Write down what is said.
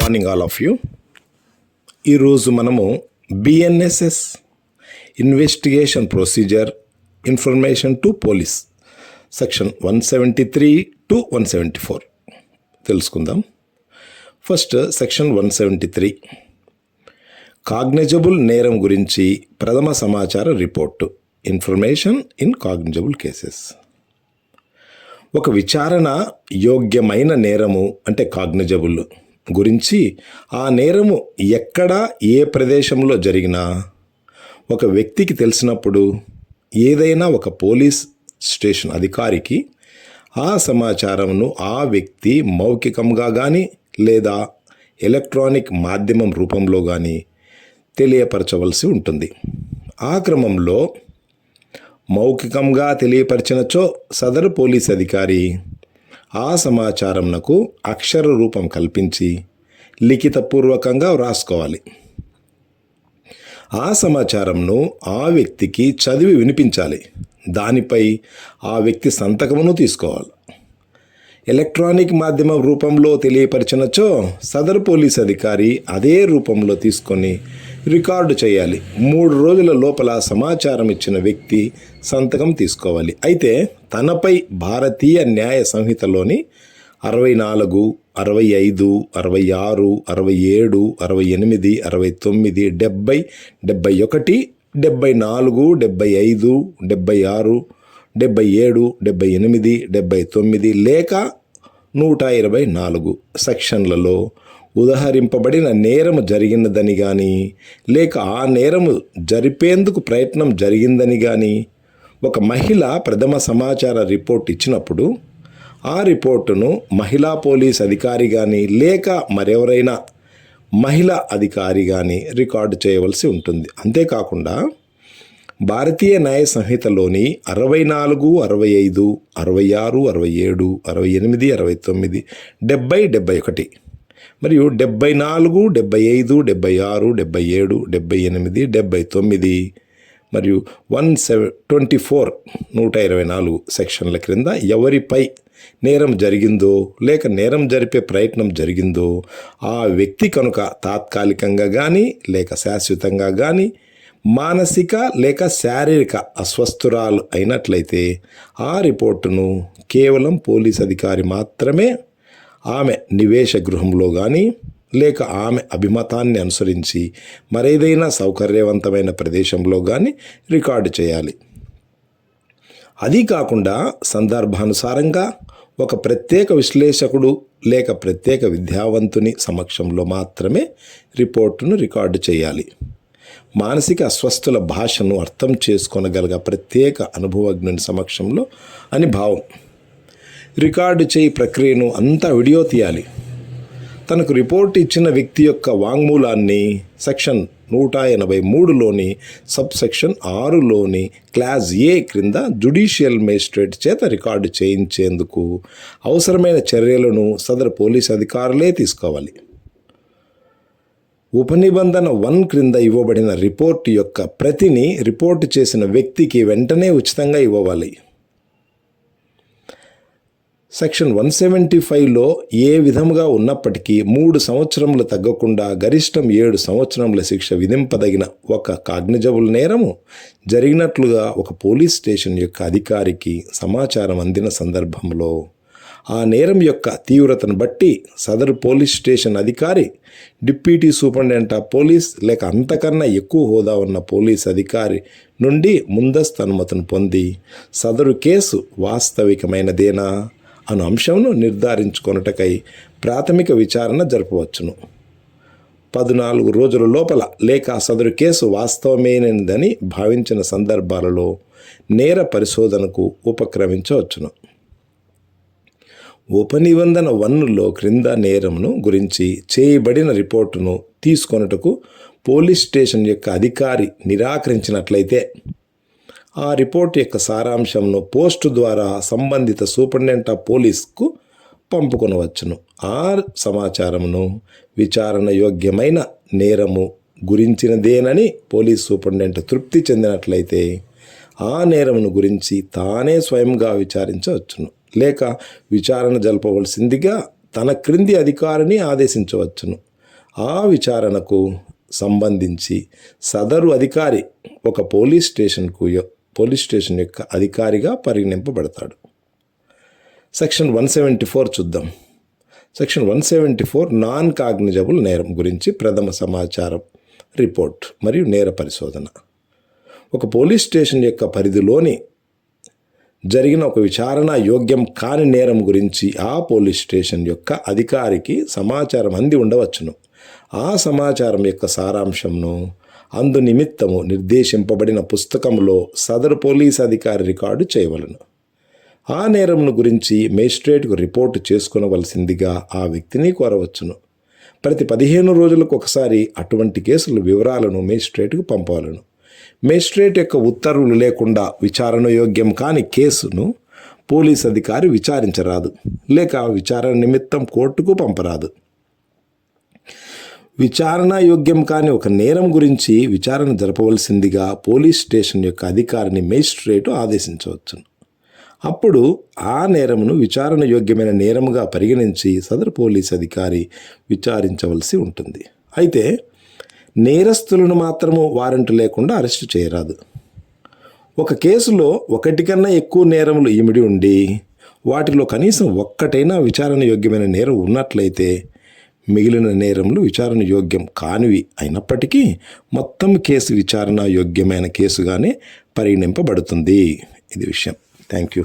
Morning all of you. ఈరోజు మనము BNSS investigation procedure information to police section 173 to 174 తెలుసుకుందాం. First section 173 cognisable నేరం గురించి ప్రథమ సమాచార report information in cognisable cases. ఒక విచారణ యోగ్యమైన నేరము అంటే కాగ్నిజబుల్ గురించి ఆ నేరము ఎక్కడ ఏ ప్రదేశంలో జరిగినా ఒక వ్యక్తికి తెలిసినప్పుడు ఏదైనా ఒక పోలీస్ స్టేషన్ అధికారికి ఆ సమాచారంను ఆ వ్యక్తి మౌఖికంగా కానీ లేదా ఎలక్ట్రానిక్ మాధ్యమం రూపంలో కానీ తెలియపరచవలసి ఉంటుంది. ఆ క్రమంలో మౌఖికంగా తెలియపరిచినచో సదరు పోలీస్ అధికారి ఆ సమాచారంనకు అక్షర రూపం కల్పించి లిఖితపూర్వకంగా వ్రాసుకోవాలి. ఆ సమాచారంను ఆ వ్యక్తికి చదివి వినిపించాలి. దానిపై ఆ వ్యక్తి సంతకమును తీసుకోవాలి. ఎలక్ట్రానిక్ మాధ్యమం రూపంలో తెలియపరిచినచో సదరు పోలీస్ అధికారి అదే రూపంలో తీసుకొని రికార్డు చేయాలి. 3 రోజుల లోపల సమాచారం ఇచ్చిన వ్యక్తి సంతకం తీసుకోవాలి. అయితే తనపై భారతీయ న్యాయ సంహితలోని 64, 65, 66, 67, 68, 69, 70, 71, 74, 75, 76, 77, 78, 79 లేక 124 సెక్షన్లలో ఉదహరింపబడిన నేరము జరిగినదని కానీ లేక ఆ నేరము జరిపేందుకు ప్రయత్నం జరిగిందని కానీ ఒక మహిళ ప్రథమ సమాచార రిపోర్ట్ ఇచ్చినప్పుడు ఆ రిపోర్టును మహిళా పోలీస్ అధికారి కానీ లేక మరెవరైనా మహిళా అధికారి కానీ రికార్డు చేయవలసి ఉంటుంది. అంతేకాకుండా భారతీయ న్యాయ సంహితలోని 64, 65, 66, 67, 68, 69, 70, 71 మరియు 74, 75, 76, 77, 78, 79 మరియు 124 సెక్షన్ల క్రింద ఎవరిపై నేరం జరిగిందో లేక నేరం జరిపే ప్రయత్నం జరిగిందో ఆ వ్యక్తి కనుక తాత్కాలికంగా కానీ లేక శాశ్వతంగా కానీ మానసిక లేక శారీరక అస్వస్థురాలు అయినట్లయితే ఆ రిపోర్టును కేవలం పోలీస్ అధికారి మాత్రమే ఆమె నివేశ గృహంలో కానీ లేక ఆమె అభిమతాన్ని అనుసరించి మరేదైనా సౌకర్యవంతమైన ప్రదేశంలో కానీ రికార్డు చేయాలి. అది కాకుండా సందర్భానుసారంగా ఒక ప్రత్యేక విశ్లేషకుడు లేక ప్రత్యేక విద్యావంతుని సమక్షంలో మాత్రమే రిపోర్టును రికార్డు చేయాలి. మానసిక అస్వస్థుల భాషను అర్థం చేసుకోనగలగ ప్రత్యేక అనుభవజ్ఞుని సమక్షంలో అని భావం. రికార్డు చేయి ప్రక్రియను అంతా వీడియో తీయాలి. తనకు రిపోర్ట్ ఇచ్చిన వ్యక్తి యొక్క వాంగ్మూలాన్ని సెక్షన్ 183లోని సబ్ సెక్షన్ 6లోని క్లాస్ ఏ క్రింద జ్యుడిషియల్ మేజిస్ట్రేట్ చేత రికార్డు చేయించేందుకు అవసరమైన చర్యలను సదరు పోలీస్ అధికారులే తీసుకోవాలి. ఉపనిబంధన 1 క్రింద ఇవ్వబడిన రిపోర్టు యొక్క ప్రతిని రిపోర్టు చేసిన వ్యక్తికి వెంటనే ఉచితంగా ఇవ్వాలి. సెక్షన్ 175లో ఏ విధముగా ఉన్నప్పటికీ 3 సంవత్సరములు తగ్గకుండా గరిష్టం 7 సంవత్సరముల శిక్ష విధింపదగిన ఒక కాగ్నిజబుల్ నేరము జరిగినట్లుగా ఒక పోలీస్ స్టేషన్ యొక్క అధికారికి సమాచారం అందిన సందర్భంలో ఆ నేరం యొక్క తీవ్రతను బట్టి సదరు పోలీస్ స్టేషన్ అధికారి డిప్యూటీ సూపరింటెండెంట్ ఆఫ్ పోలీస్ లేక అంతకన్నా ఎక్కువ హోదా ఉన్న పోలీస్ అధికారి నుండి ముందస్తు అనుమతిని పొంది సదరు కేసు వాస్తవికమైనదేనా అను అంశంను నిర్ధారించుకొనుటకై ప్రాథమిక విచారణ జరపవచ్చును. 14 రోజుల లోపల లేక సదరు కేసు వాస్తవమైనదని భావించిన సందర్భాలలో నేర పరిశోధనకు ఉపక్రమించవచ్చును. ఉపనిబంధన 1లో క్రింద నేరమును గురించి చేయబడిన రిపోర్టును తీసుకొనుటకు పోలీస్ స్టేషన్ యొక్క అధికారి నిరాకరించినట్లయితే ఆ రిపోర్ట్ యొక్క సారాంశంను పోస్టు ద్వారా సంబంధిత సూపరింటెండెంట్ ఆఫ్ పోలీస్కు పంపుకొనవచ్చును. ఆ సమాచారమును విచారణ యోగ్యమైన నేరము గురించినదేనని పోలీస్ సూపరింటెండెంట్ తృప్తి చెందినట్లయితే ఆ నేరమును గురించి తానే స్వయంగా విచారించవచ్చును లేక విచారణ జరపవలసిందిగా తన క్రింది అధికారిని ఆదేశించవచ్చును. ఆ విచారణకు సంబంధించి సదరు అధికారి ఒక పోలీస్ స్టేషన్ యొక్క అధికారిగా పరిగణింపబడతాడు. సెక్షన్ 174 చూద్దాం. సెక్షన్ 174 నాన్ కాగ్నిజబుల్ నేరం గురించి ప్రథమ సమాచారం, రిపోర్ట్ మరియు నేర పరిశోధన. ఒక పోలీస్ స్టేషన్ యొక్క పరిధిలోని జరిగిన ఒక విచారణ యోగ్యం కాని నేరం గురించి ఆ పోలీస్ స్టేషన్ యొక్క అధికారికి సమాచారం అంది ఉండవచ్చును. ఆ సమాచారం యొక్క సారాంశంను అందు నిమిత్తము నిర్దేశింపబడిన పుస్తకంలో సదరు పోలీస్ అధికారి రికార్డు చేయవలను. ఆ నేరంను గురించి మేజిస్ట్రేట్కు రిపోర్టు చేసుకొనవలసిందిగా ఆ వ్యక్తిని కోరవచ్చును. ప్రతి 15 రోజులకు ఒకసారి అటువంటి కేసుల వివరాలను మేజిస్ట్రేట్కు పంపవలను. మేజిస్ట్రేట్ యొక్క ఉత్తర్వులు లేకుండా విచారణ యోగ్యం కాని కేసును పోలీస్ అధికారి విచారించరాదు, లేక విచారణ నిమిత్తం కోర్టుకు పంపరాదు. విచారణ యోగ్యం కాని ఒక నేరం గురించి విచారణ జరపవలసిందిగా పోలీస్ స్టేషన్ యొక్క అధికారిని మేజిస్ట్రేటు ఆదేశించవచ్చును. అప్పుడు ఆ నేరమును విచారణ యోగ్యమైన నేరముగా పరిగణించి సదరు పోలీస్ అధికారి విచారించవలసి ఉంటుంది. అయితే నేరస్తులను మాత్రము వారెంట్ లేకుండా అరెస్టు చేయరాదు. ఒక కేసులో ఒకటి కన్నా ఎక్కువ నేరములు ఇమిడి ఉండి వాటిలో కనీసం ఒక్కటైనా విచారణ యోగ్యమైన నేరం ఉన్నట్లయితే మిగిలిన నేరములు విచారణ యోగ్యం కానివి అయినప్పటికీ మొత్తం కేసు విచారణ యోగ్యమైన కేసుగానే పరిగణింపబడుతుంది. ఇది విషయం. Thank you.